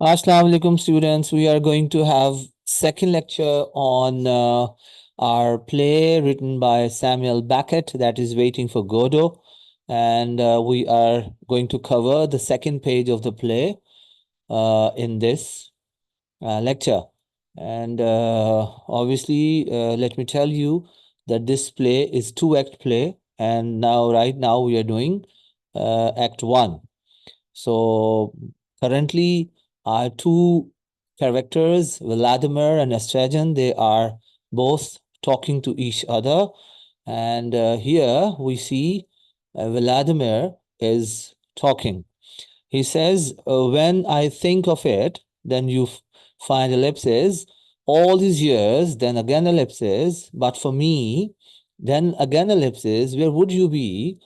Assalamu alaikum students. We are going to have second lecture on our play written by Samuel Beckett that is Waiting for Godot. And we are going to cover the second page of the play in this lecture. And obviously, let me tell you that this play is two-act play. And right now we are doing Act 1. So currently, our two characters, Vladimir and Estragon, they are both talking to each other. And here we see Vladimir is talking. He says, when I think of it, then you find ellipses, all these years, then again ellipses, but for me, then again ellipses, where would you be?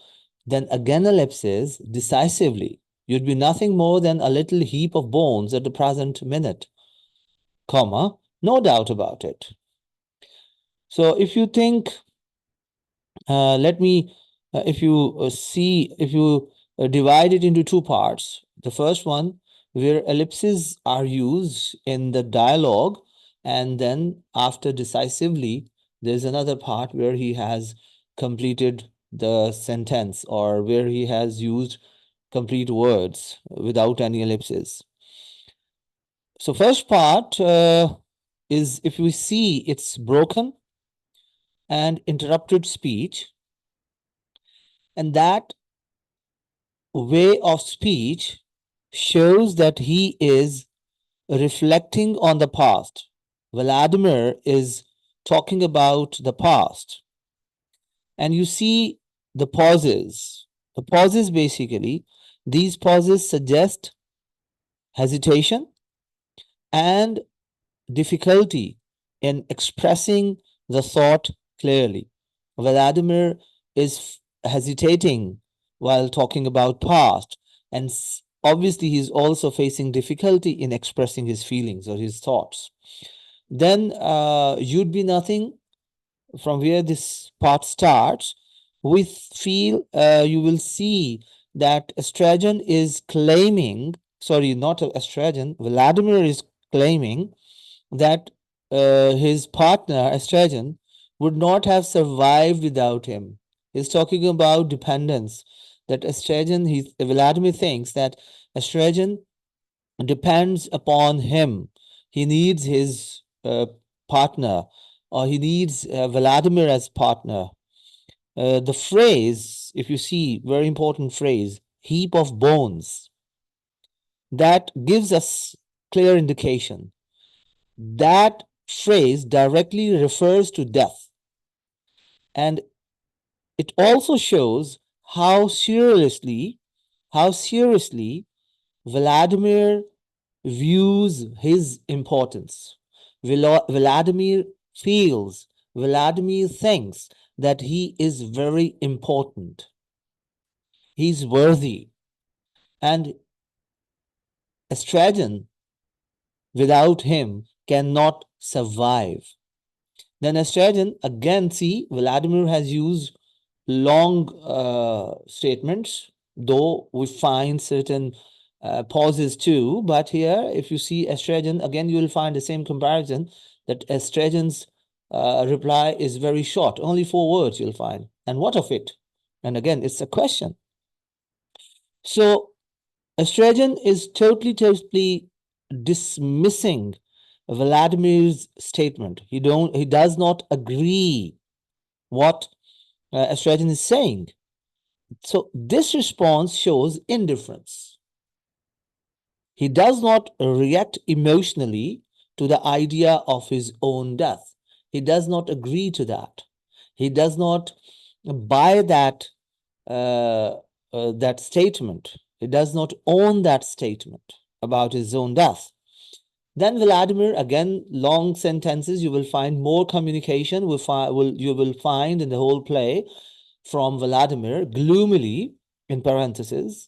Then again ellipses, decisively. You'd be nothing more than a little heap of bones at the present minute, comma, no doubt about it. So if you think, let me, if you see, if you divide it into two parts, the first one where ellipses are used in the dialogue, and then after decisively, there's another part where he has completed the sentence or where he has used complete words without any ellipses. So first part is if we see it's broken and interrupted speech, and that way of speech shows that he is reflecting on the past. Vladimir is talking about the past. And you see the pauses. The pauses basically, these pauses suggest hesitation and difficulty in expressing the thought clearly. Vladimir is hesitating while talking about past, and obviously he's also facing difficulty in expressing his feelings or his thoughts. Then you'd be nothing from where this part starts. We feel you will see that Estragon is claiming, sorry, not Estragon, Vladimir is claiming that his partner, Estragon, would not have survived without him. He's talking about dependence. That Estragon, Vladimir thinks that Estragon depends upon him. He needs his partner, or he needs Vladimir as partner. The phrase, if you see, very important phrase, heap of bones, that gives us clear indication. That phrase directly refers to death. And it also shows how seriously Vladimir views his importance. Vladimir feels, Vladimir thinks that he is very important. He's worthy. And Estragon, without him, cannot survive. Then Estragon, again, see, Vladimir has used long statements, though we find certain pauses too. But here, if you see Estragon, again, you will find the same comparison that Estragon's reply is very short, only 4 words you'll find. And what of it? And again, it's a question. So Estragon is totally dismissing Vladimir's statement. He does not agree what Estragon is saying. So this response shows indifference. He does not react emotionally to the idea of his own death. He does not agree to that. He does not buy that that statement. He does not own that statement about his own death. Then Vladimir, again, long sentences, you will find more communication, you will find in the whole play from Vladimir, gloomily, in parentheses,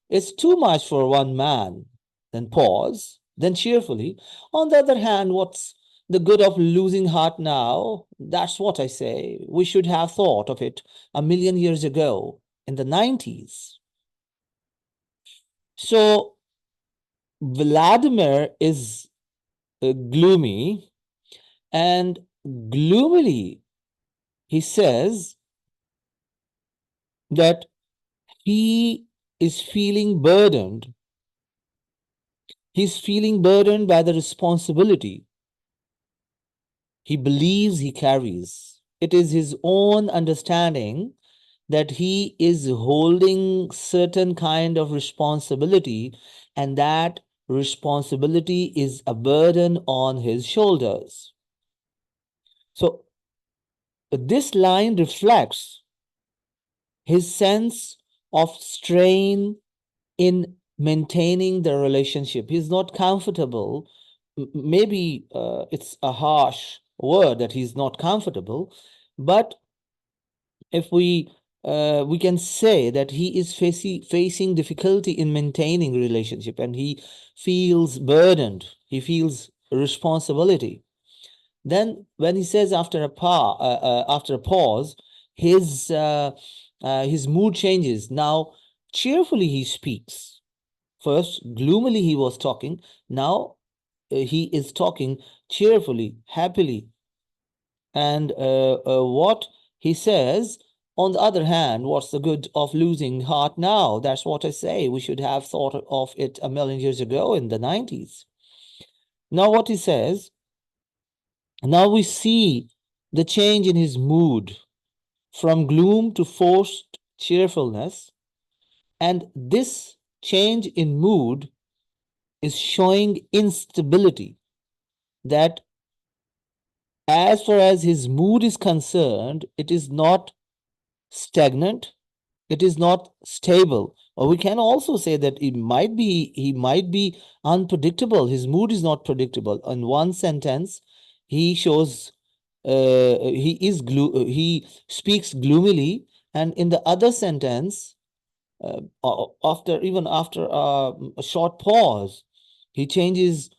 it's too much for one man. Then pause, then cheerfully. On the other hand, what's the good of losing heart now? That's what I say. We should have thought of it a million years ago in the 90s. So Vladimir is gloomy, and gloomily he says that he is feeling burdened. He's feeling burdened by the responsibility he believes he carries. It is his own understanding that he is holding certain kind of responsibility, and that responsibility is a burden on his shoulders. So this line reflects his sense of strain in maintaining the relationship. He's not comfortable. Maybe it's a harsh word that he's not comfortable, but if we can say that he is facing difficulty in maintaining relationship, and he feels burdened, he feels responsibility. Then when he says after a pause, his mood changes. Now cheerfully he speaks. First gloomily he was talking. Now he is talking cheerfully, happily. And what he says, on the other hand, what's the good of losing heart now? That's what I say. We should have thought of it a million years ago in the 90s. Now, what he says, now we see the change in his mood from gloom to forced cheerfulness. And this change in mood is showing instability, that as far as his mood is concerned, it is not stagnant, it is not stable. Or we can also say that he might be unpredictable. His mood is not predictable. In one sentence, he shows he speaks gloomily, and in the other sentence, after a short pause, he changes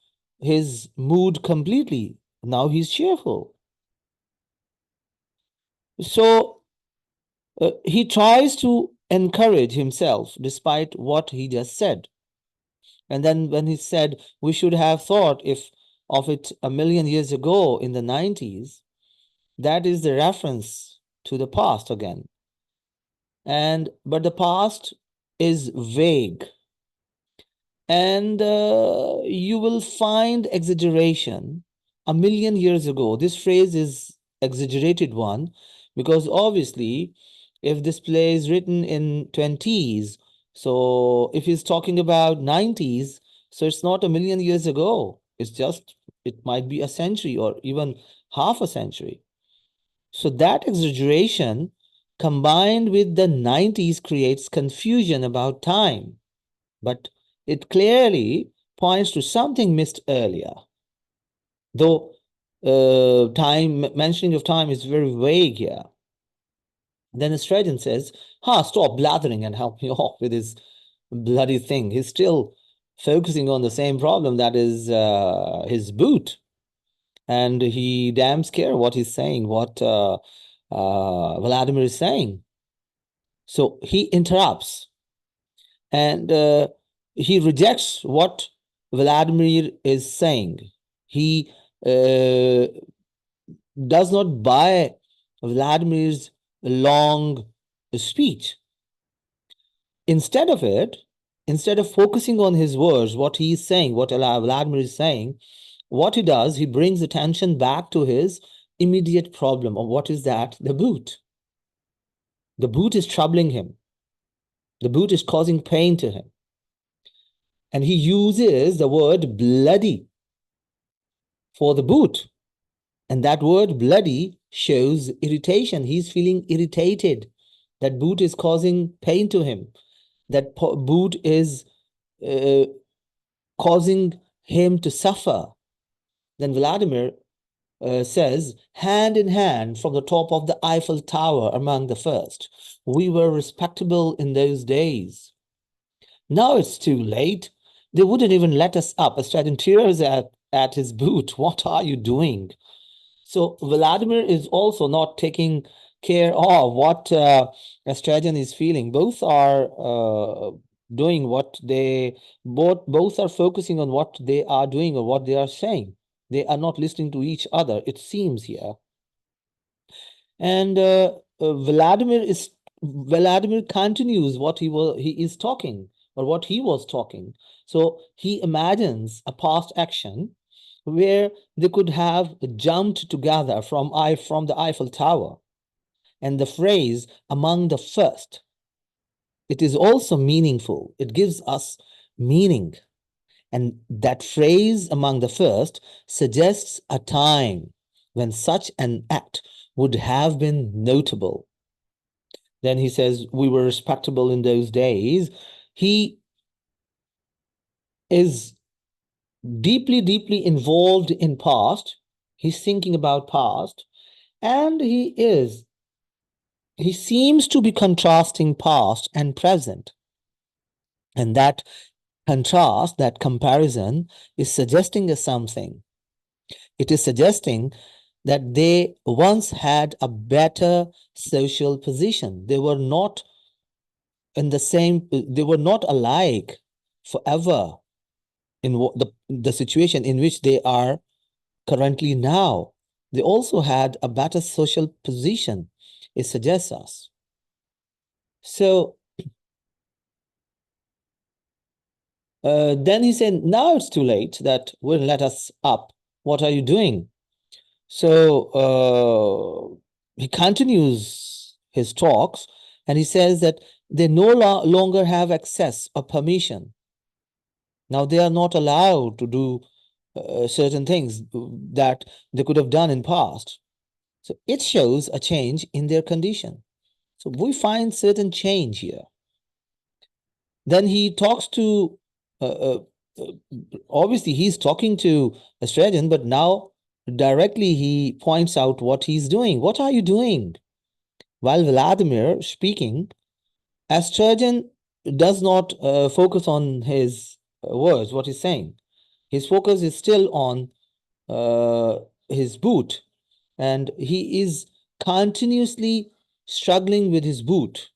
his mood completely. Now he's cheerful. So he tries to encourage himself despite what he just said. And then when he said we should have thought if of it a million years ago in the 90s, that is the reference to the past again. And but the past is vague, and you will find exaggeration. A million years ago, this phrase is exaggerated one, because obviously if this play is written in 20s, so if he's talking about 90s, so it's not a million years ago, it's just, it might be a century or even half a century. So that exaggeration combined with the 90s creates confusion about time, but it clearly points to something missed earlier. Though mentioning of time is very vague here. Then Estragon says, stop blathering and help me off with this bloody thing. He's still focusing on the same problem, that is his boot. And he damn scared what he's saying, what Vladimir is saying. So he interrupts, and he rejects what Vladimir is saying. He does not buy Vladimir's long speech. Instead of it, instead of focusing on his words, what he is saying, what Vladimir is saying, what he does, he brings attention back to his immediate problem. Of what is that? The boot. The boot is troubling him. The boot is causing pain to him. And he uses the word bloody for the boot. And that word bloody shows irritation. He's feeling irritated. That boot is causing pain to him. That boot is causing him to suffer. Then Vladimir says, hand in hand from the top of the Eiffel Tower among the first. We were respectable in those days. Now it's too late. They wouldn't even let us up. Estragon tears at his boot. What are you doing? So Vladimir is also not taking care of what Estragon is feeling. Both are doing what they both are focusing on what they are doing or what they are saying. They are not listening to each other, it seems here. And Vladimir continues what he is talking or what he was talking. So he imagines a past action where they could have jumped together from the Eiffel Tower. And the phrase among the first, it is also meaningful. It gives us meaning. And that phrase among the first suggests a time when such an act would have been notable. Then he says, we were respectable in those days. He is deeply, deeply involved in past. He's thinking about past. And he seems to be contrasting past and present. And that contrast, that comparison, is suggesting us something. It is suggesting that they once had a better social position. They were not in the same, they were not alike forever in the situation in which they are currently now. They also had a better social position, it suggests us. So then he said, now it's too late, that will let us up. What are you doing? So he continues his talks and he says that they no longer have access or permission. Now they are not allowed to do certain things that they could have done in past. So it shows a change in their condition. So we find certain change here. Then he talks to, obviously he's talking to Estragon, but now directly he points out what he's doing. What are you doing? While Vladimir speaking, Estragon does not focus on his words, what he's saying. His focus is still on his boot, and he is continuously struggling with his boot.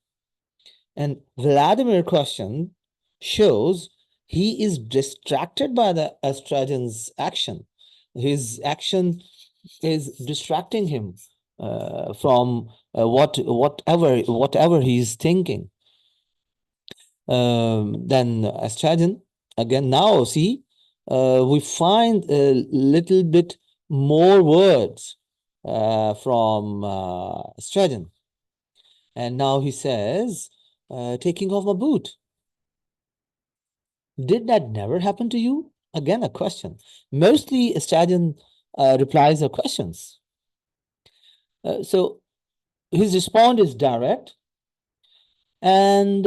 And Vladimir question shows he is distracted by the Estragon's action. His action is distracting him from whatever he's thinking. Then Estragon, again, now see, we find a little bit more words from Estragon. And now he says, taking off my boot. Did that never happen to you? Again, a question. Mostly Estragon replies are questions. So his response is direct. And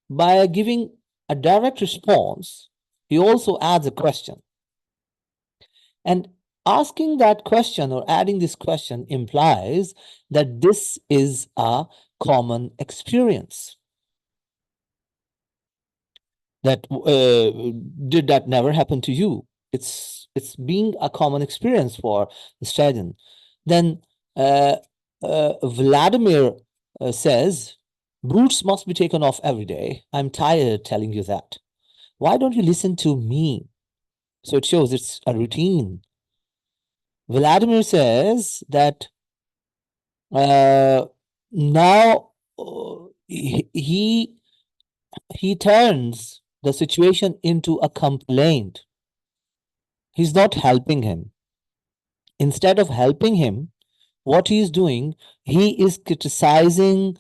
by giving a direct response, he also adds a question. And asking that question or adding this question implies that this is a common experience. That did that never happen to you? It's being a common experience for Estragon. Then Vladimir says, boots must be taken off every day. I'm tired telling you that. Why don't you listen to me? So it shows it's a routine. Vladimir says that now he turns the situation into a complaint. He's not helping him. Instead of helping him, what he's doing, he is criticizing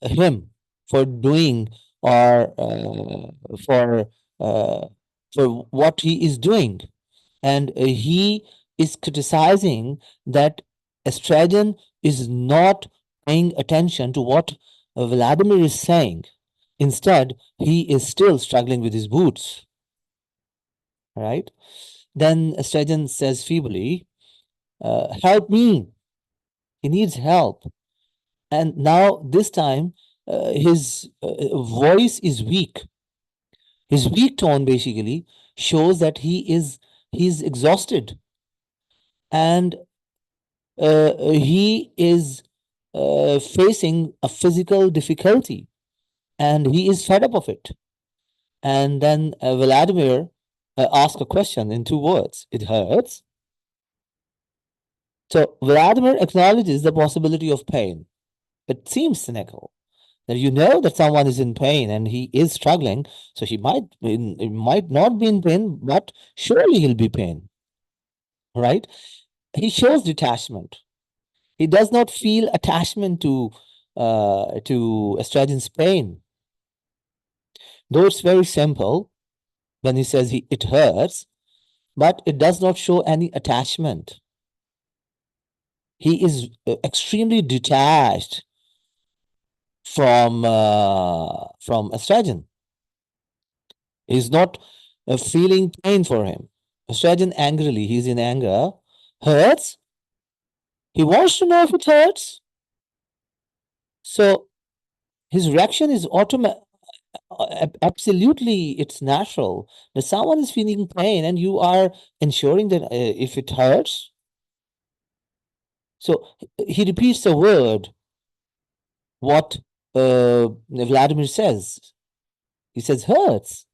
him for doing or for what he is doing. And he is criticizing that Estragon is not paying attention to what Vladimir is saying. Instead, he is still struggling with his boots. Right? Then Estragon says feebly, help me. He needs help. And now this time, his voice is weak. His weak tone basically shows that he's exhausted. And he is facing a physical difficulty. and he is fed up of it. And then Vladimir asks a question in two words. It hurts. So Vladimir acknowledges the possibility of pain. It seems cynical that you know that someone is in pain and he is struggling, so he might not be in pain, but surely he'll be pain, right? He shows detachment. He does not feel attachment to Estragon's pain. Though it's very simple when he says it hurts, but it does not show any attachment. He is extremely detached from Estragon. He's not feeling pain for him. Estragon angrily, he's in anger. Hurts? He wants to know if it hurts. So his reaction is absolutely, it's natural that someone is feeling pain and you are ensuring that if it hurts. So he repeats the word, what Vladimir says. He says, hurts.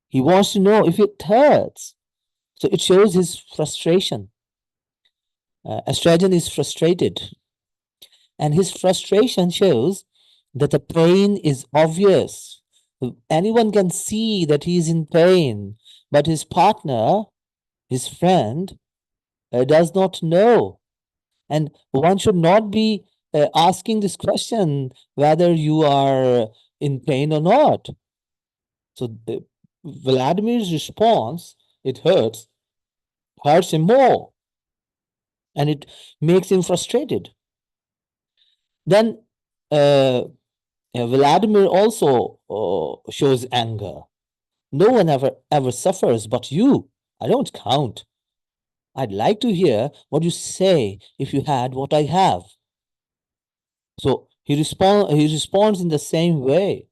He wants to know if it hurts. So it shows his frustration. Estragon is frustrated. And his frustration shows that the pain is obvious. Anyone can see that he is in pain, but his partner, his friend, does not know. And one should not be asking this question whether you are in pain or not. So Vladimir's response, it hurts him more, and it makes him frustrated. Then Vladimir also shows anger. No one ever suffers but you. I don't count. I'd like to hear what you say if you had what I have. So he responds in the same way.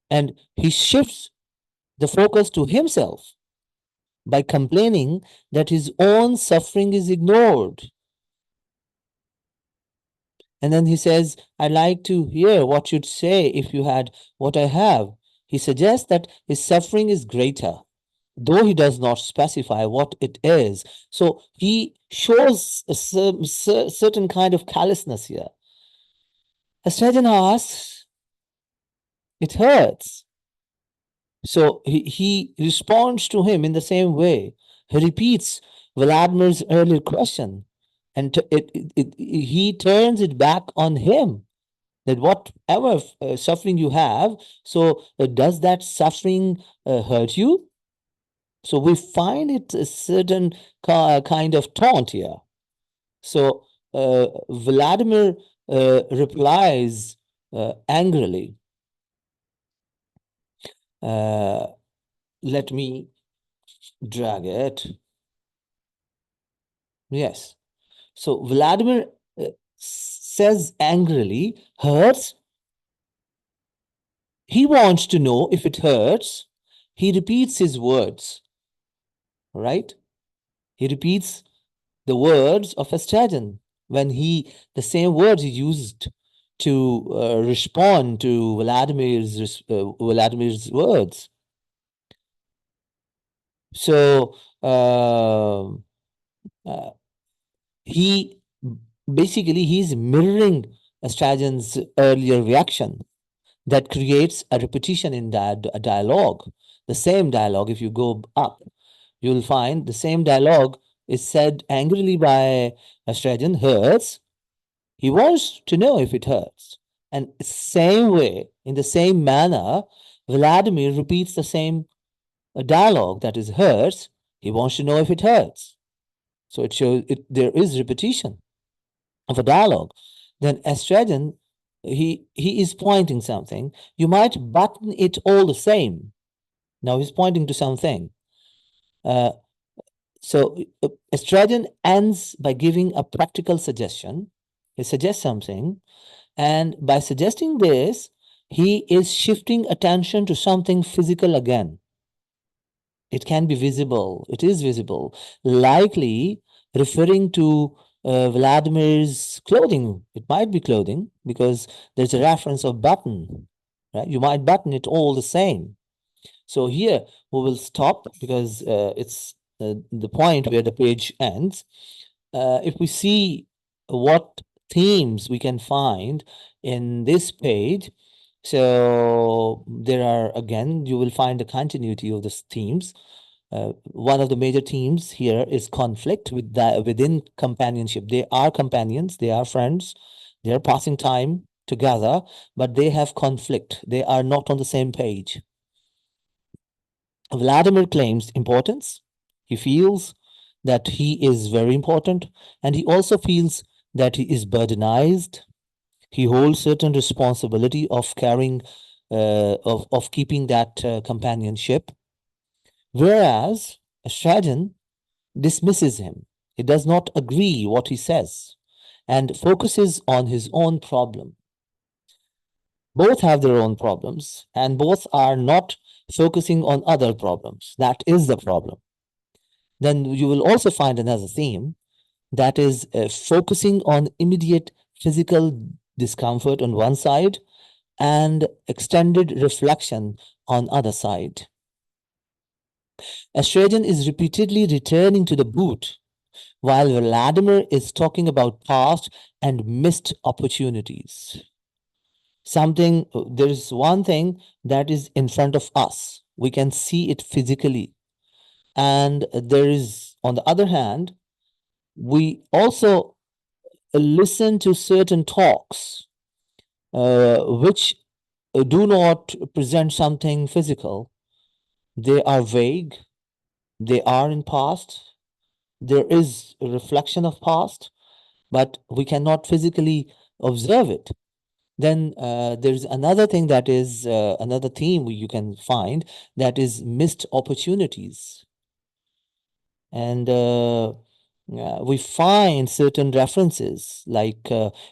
And he shifts the focus to himself by complaining that his own suffering is ignored. And then he says, I'd like to hear what you'd say if you had what I have. He suggests that his suffering is greater, though he does not specify what it is. So he shows a certain kind of callousness here. Estragon asks, it hurts. So he responds to him in the same way. He repeats Vladimir's earlier question, and he turns it back on him. That whatever suffering you have, so does that suffering hurt you? So we find it a certain kind of taunt here. So Vladimir replies angrily. Let me drag it. Yes. So Vladimir says angrily, hurts. He wants to know if it hurts. He repeats his words, right? He repeats the words of Estragon when the same words he used to respond to Vladimir's words. So he's mirroring Estragon's earlier reaction that creates a repetition in that dialogue. The same dialogue, if you go up, you'll find the same dialogue is said angrily by Estragon, hurts. He wants to know if it hurts. And same way, in the same manner, Vladimir repeats the same dialogue that is hurts. He wants to know if it hurts. So it shows there is repetition of a dialogue. Then Estragon, he is pointing something. You might button it all the same. Now he's pointing to something. So Estragon ends by giving a practical suggestion. He suggests something, and by suggesting this, he is shifting attention to something physical again. It can be visible. It is visible, likely referring to Vladimir's clothing. It might be clothing because there's a reference of button. right? You might button it all the same. So here we will stop because it's the point where the page ends. If we see what themes we can find in this page, so there are, again, you will find the continuity of the themes. One of the major themes here is conflict within companionship. They are companions, they are friends, they are passing time together, but they have conflict. They are not on the same page. Vladimir claims importance. He feels that he is very important, and he also feels that he is burdenized. He holds certain responsibility of carrying, of keeping that companionship. Whereas Estragon dismisses him. He does not agree what he says and focuses on his own problem. Both have their own problems, and both are not focusing on other problems. That is the problem. Then you will also find another theme that is focusing on immediate physical discomfort on one side and extended reflection on other side. Estragon is repeatedly returning to the boot, while Vladimir is talking about past and missed opportunities. There's one thing that is in front of us. We can see it physically. And there is, on the other hand, we also listen to certain talks which do not present something physical. They are vague, they are in past, there is a reflection of past, but we cannot physically observe it. Then there's another thing that is another theme you can find, that is missed opportunities. And we find certain references, like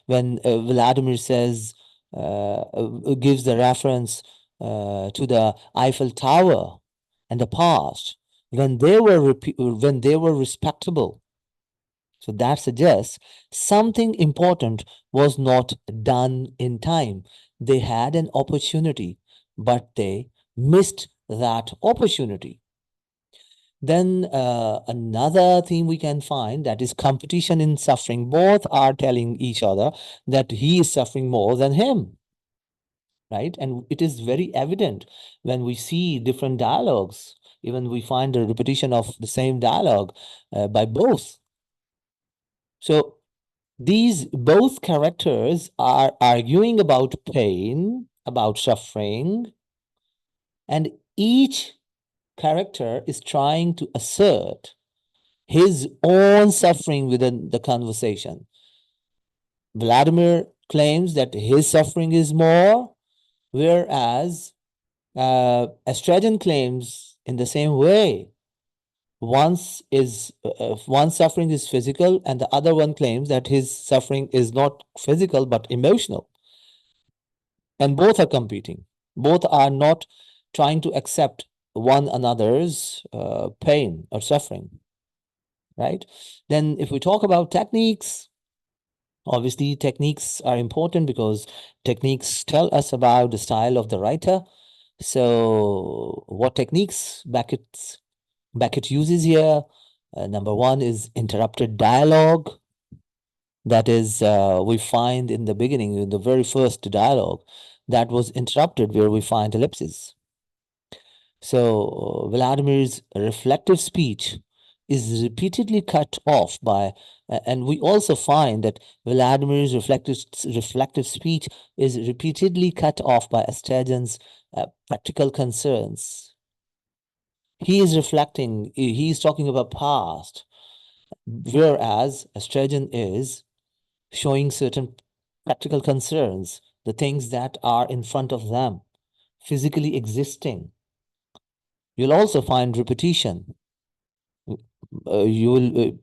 when Vladimir says, gives the reference to the Eiffel Tower and the past when they were respectable. So that suggests something important was not done in time. They had an opportunity, but they missed that opportunity. Then another thing we can find, that is competition in suffering. Both are telling each other that he is suffering more than him, right? And it is very evident when we see different dialogues. Even we find a repetition of the same dialogue by both. So these both characters are arguing about pain, about suffering, and each character is trying to assert his own suffering within the conversation. Vladimir claims that his suffering is more, whereas Estragon claims in the same way. One suffering is physical, and the other one claims that his suffering is not physical but emotional. And both are competing. Both are not trying to accept one another's pain or suffering, right? Then if we talk about techniques, obviously techniques are important because techniques tell us about the style of the writer. So what techniques Beckett uses here? Number one is interrupted dialogue. That is, we find in the beginning, in the very first dialogue, that was interrupted, where we find ellipses. So Vladimir's reflective speech is repeatedly cut off by, and we also find that Vladimir's reflective speech is repeatedly cut off by Estragon's practical concerns. He is reflecting, he is talking about past, whereas Estragon is showing certain practical concerns, the things that are in front of them, physically existing. You'll also find repetition. You will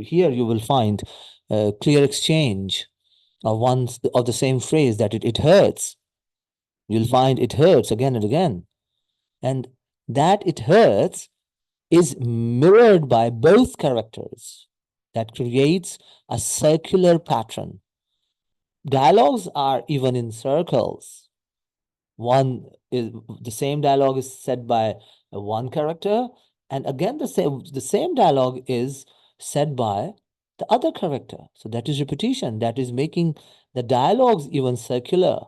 here you will find clear exchange of the same phrase, that it hurts. You'll find it hurts again and again, and that it hurts is mirrored by both characters. That creates a circular pattern. Dialogues are even in circles. One is the same dialogue is said by one character, and again the same dialogue is said by the other character. So that is repetition. That is making the dialogues even circular.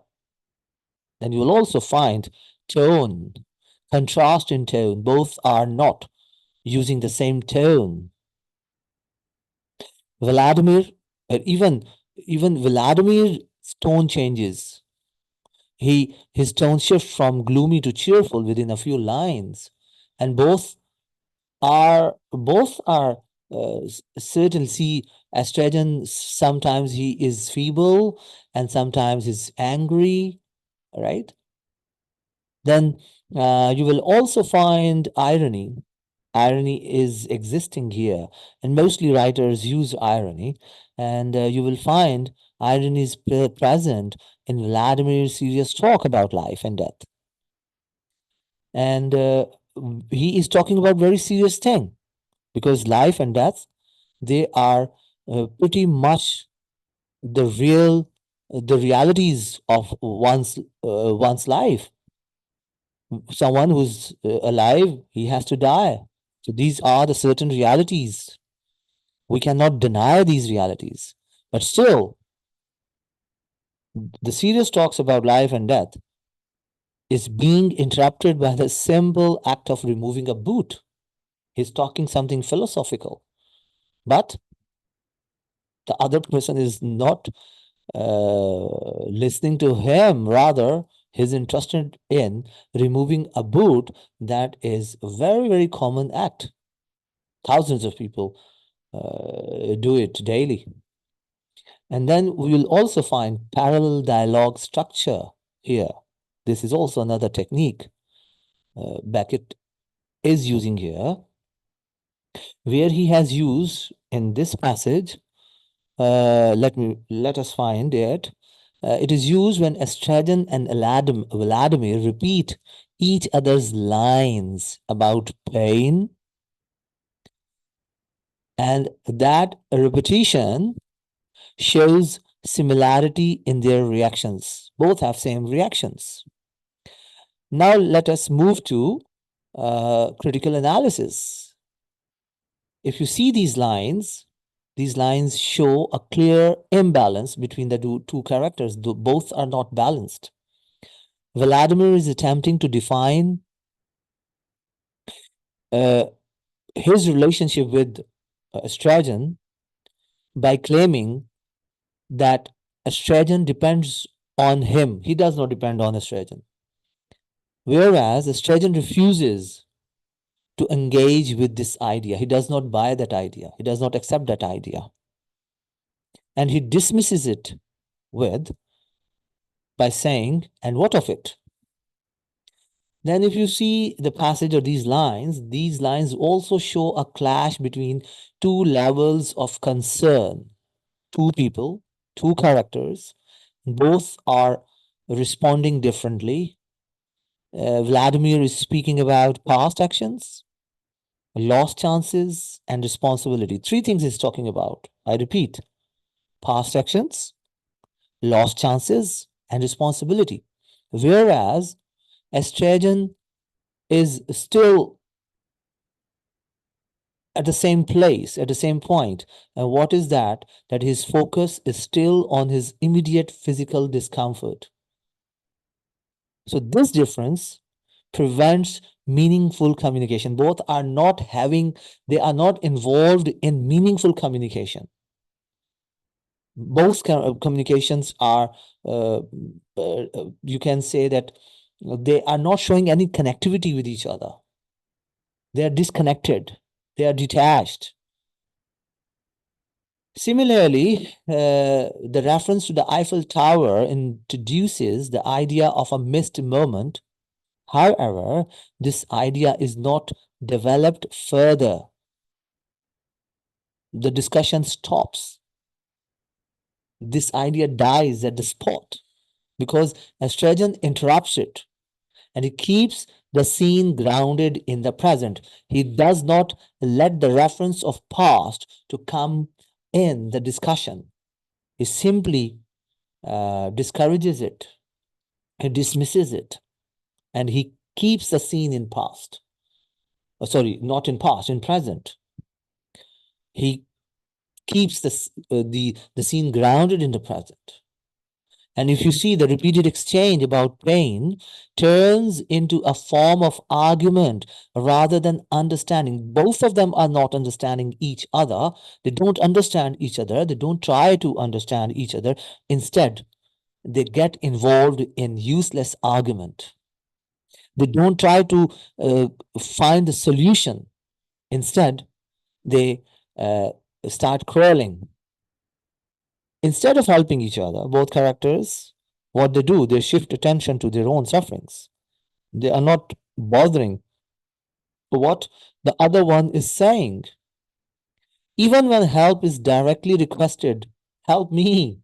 Then you will also find tone, contrast in tone. Both are not using the same tone. Vladimir, even Vladimir's tone changes. His tone shifts from gloomy to cheerful within a few lines, and both are certain. See, Estragon, sometimes he is feeble and sometimes he's angry, right? Then you will also find irony. Irony is existing here, and mostly writers use irony, and you will find irony is present in Vladimir's serious talk about life and death. And he is talking about very serious thing, because life and death, they are pretty much the the realities of one's life. Someone who's alive, he has to die. So these are the certain realities. We cannot deny these realities. But still, the serious talks about life and death is being interrupted by the simple act of removing a boot. He's talking something philosophical, but the other person is not listening to him. Rather, he's interested in removing a boot. That is a very, very common act. Thousands of people do it daily. And then we will also find parallel dialogue structure here. This is also another technique Beckett is using here, where he has used in this passage. Let us find it. It is used when Estragon and Vladimir repeat each other's lines about pain, and that repetition shows similarity in their reactions. Both have same reactions. Now let us move to critical analysis. If you see these lines show a clear imbalance between the two characters. Both are not balanced. Vladimir is attempting to define his relationship with Estragon by claiming that Estragon depends on him. He does not depend on Estragon. Whereas Estragon refuses to engage with this idea. He does not buy that idea. He does not accept that idea. And he dismisses it by saying, and what of it? Then if you see the passage of these lines also show a clash between two levels of concern. Two people, two characters, both are responding differently. Vladimir is speaking about past actions, lost chances, and responsibility. Three things he's talking about. I repeat, past actions, lost chances, and responsibility. Whereas Estragon is still at the same place, at the same point. And what is that? That his focus is still on his immediate physical discomfort. So this difference prevents meaningful communication. Both are not they are not involved in meaningful communication. Both communications are, you can say that they are not showing any connectivity with each other. They are disconnected. They are detached. Similarly, the reference to the Eiffel Tower introduces the idea of a missed moment. However, this idea is not developed further. The discussion stops. This idea dies at the spot because Estragon interrupts it, and he keeps the scene grounded in the present. He does not let the reference of past to come in the discussion. He simply discourages it. He dismisses it, and he keeps the scene in past. Sorry, not in past, in present. He keeps the scene grounded in the present. And if you see, the repeated exchange about pain turns into a form of argument rather than understanding. Both of them are not understanding each other. They don't understand each other. They don't try to understand each other. Instead, they get involved in useless argument. They don't try to find the solution. Instead, they start quarreling. Instead of helping each other, both characters, what they do, they shift attention to their own sufferings. They are not bothering what the other one is saying. Even when help is directly requested, help me.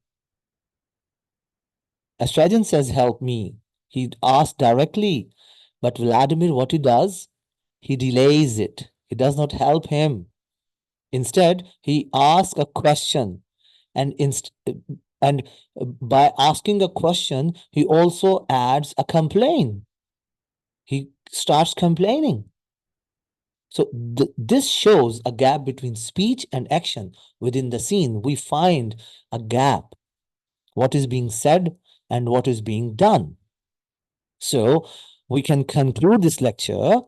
Estragon says, help me. He asks directly. But Vladimir, what he does, he delays it. He does not help him. Instead, he asks a question, and and by asking a question, he also adds a complaint. He starts complaining. So this shows a gap between speech and action within the scene. We find a gap, what is being said and what is being done. So we can conclude this lecture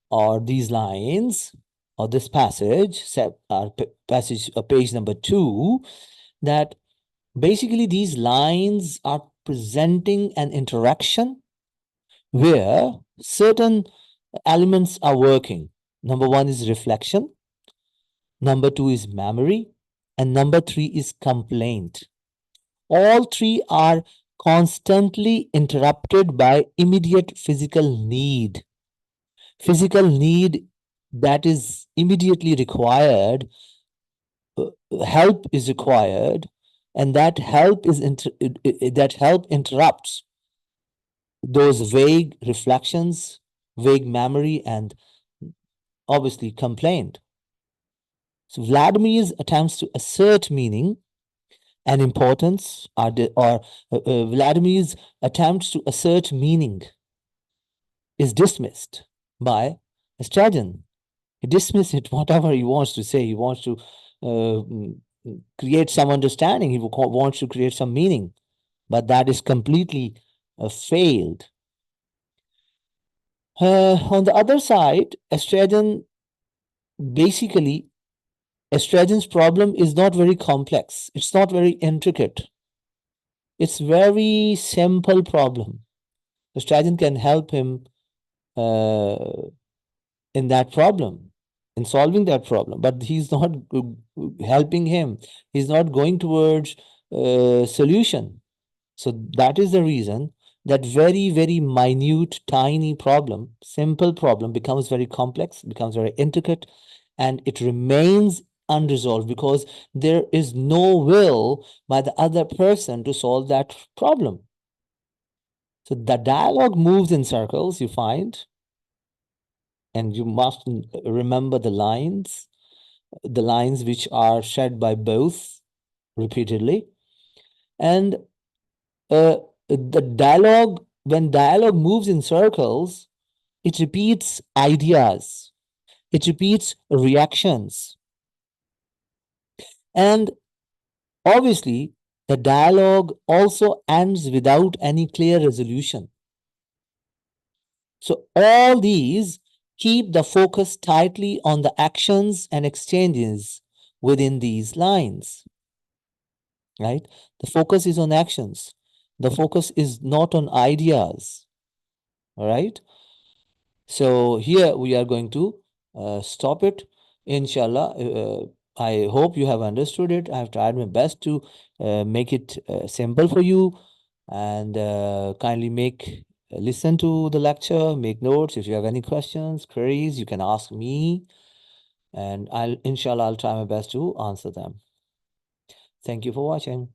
or these lines or this passage, page number 2, that basically these lines are presenting an interaction where certain elements are working. Number 1 is reflection, number 2 is memory, and number 3 is complaint. All three are constantly interrupted by immediate physical need. Physical need that is immediately required, help is required, and that help interrupts those vague reflections, vague memory, and obviously complaint. So Vladimir's attempts to assert meaning and importance Vladimir's attempts to assert meaning is dismissed by Estragon. He dismisses it, whatever he wants to say. He wants to create some understanding. He wants to create some meaning, but that is completely failed. On the other side, Estragon's problem is not very complex. It's not very intricate. It's very simple problem. Estragon can help him in that problem, in solving that problem, but he's not helping him. He's not going towards solution. So that is the reason that very, very minute, tiny problem, simple problem becomes very complex, becomes very intricate, and it remains unresolved because there is no will by the other person to solve that problem. So the dialogue moves in circles, you find, and you must remember the lines which are said by both repeatedly. And the dialogue, when dialogue moves in circles, it repeats ideas, it repeats reactions. And obviously, the dialogue also ends without any clear resolution. So all these keep the focus tightly on the actions and exchanges within these lines, right? The focus is on actions. The focus is not on ideas, all right? So here we are going to stop it, inshallah. I hope you have understood it. I have tried my best to make it simple for you, and kindly listen to the lecture, make notes. If you have any questions, queries, you can ask me, and inshallah, I'll try my best to answer them. Thank you for watching.